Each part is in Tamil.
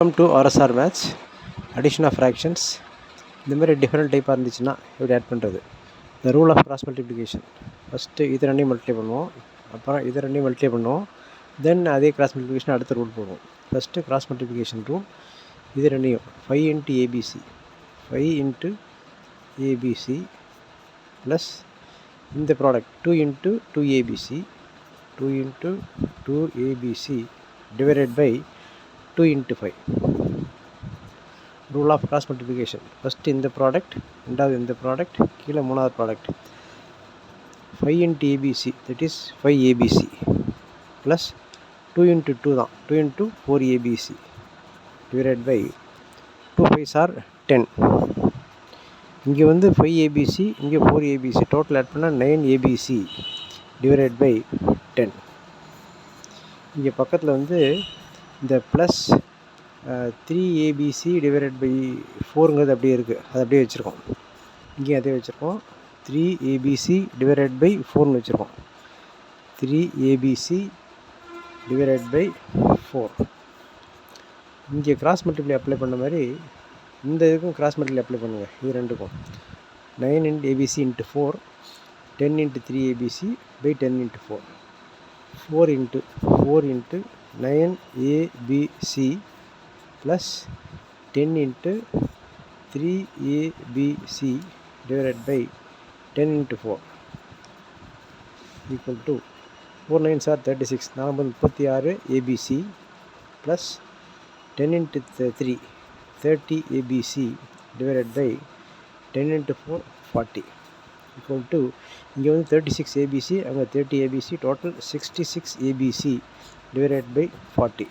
Welcome to RSR Maths, addition of fractions. இந்த மாதிரி டிஃப்ரெண்ட் டைப்பாக இருந்துச்சுன்னா இப்படி ஆட் பண்ணுறது. The rule of cross multiplication. First இது ரெண்டையும் மல்டிப்ளை பண்ணுவோம், அப்புறம் இது ரெண்டையும் மல்டிப்ளை பண்ணுவோம், தென் அதே கிராஸ் மல்டிப்ளிகேஷன் அடுத்த ரூல் போடுவோம். ஃபஸ்ட்டு கிராஸ் மல்டிப்ளிகேஷன் ரூல், இது ரெண்டையும் 5 into ABC, 5 into ABC plus இந்த product 2 into 2ABC, 2 into 2ABC divided by 2 into 5. Rule of cross multiplication. First in the product, ரெண்டாவது இந்த ப்ராடக்ட், கீழே மூணாவது product. 5 into ABC, that is 5ABC plus 2 into 2 தான், 2 into 4ABC divided by 2 5s are 10. இங்கே வந்து 5ABC, இங்கே 4ABC, டோட்டல் ஆட் பண்ணால் 9ABC divided by 10. இங்கே பக்கத்தில் வந்து இந்த ப்ளஸ் 3ABC டிவைடட் பை 4ங்கிறது அப்படியே இருக்குது, அது அப்படியே வச்சுருக்கோம். இங்கேயும் அதே வச்சுருக்கோம். 3ABC டிவைடட் பை 4னு வச்சுருக்கோம். 3ABC divided by 4. இங்கே கிராஸ் மல்டிப்ளை அப்ளை பண்ண மாதிரி இந்த இதுக்கும் கிராஸ் மல்டிப்ளை அப்ளை பண்ணுங்கள். இது ரெண்டுக்கும் 9 into ABC into 4, 10 into 3ABC by 10 into 4. 4 into 9ABC plus 10 into 3ABC divided by 10 into 4 equal to 4 9s are 36, 36 ABC plus 10 into 3 30 ABC divided by 10 into 4 40 equal to இங்கே வந்து 36 ABC, அங்கே 30 ABC, total 66 ABC divided by 40.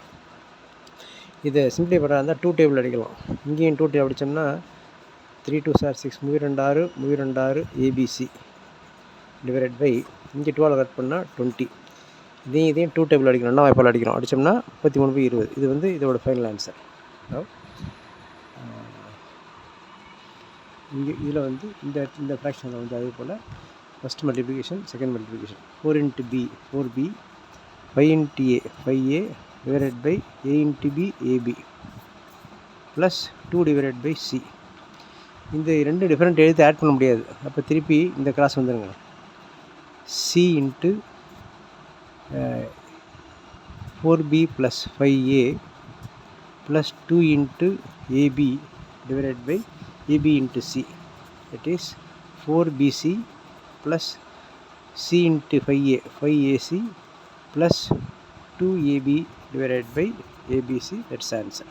இதை சிம்பிளை பண்ணுறா இருந்தால் 2 டேபிள் அடிக்கலாம். இங்கேயும் 2 table அடித்தோம்னா 3 2s are 6, 32 ABC divided by இங்கே 12 கட் பண்ணால் 20. இதையும் 2 டேபிள் அடிக்கணும், என்ன வாய்ப்பால் அடிக்கிறோம், அடித்தோம்னா 33/20. இது வந்து இதோட ஃபைனல் ஆன்சர். இங்கே இதில் வந்து இந்த ஃப்ராக்ஷனில் வந்து அதே போல் first multiplication, second multiplication 4 into B 4B, 5 into A 5A divided by A into B AB plus 2 divided by C. இந்த ரெண்டு டிஃப்ரெண்ட் எழுத்து ஆட் பண்ண முடியாது, அப்போ திருப்பி இந்த கிராஸ் வந்துடுங்க. C into 4B plus 5A plus 2 into AB divided by AB into C, that is 4BC plus C into 5A 5AC plus 2AB divided by ABC, that's answer.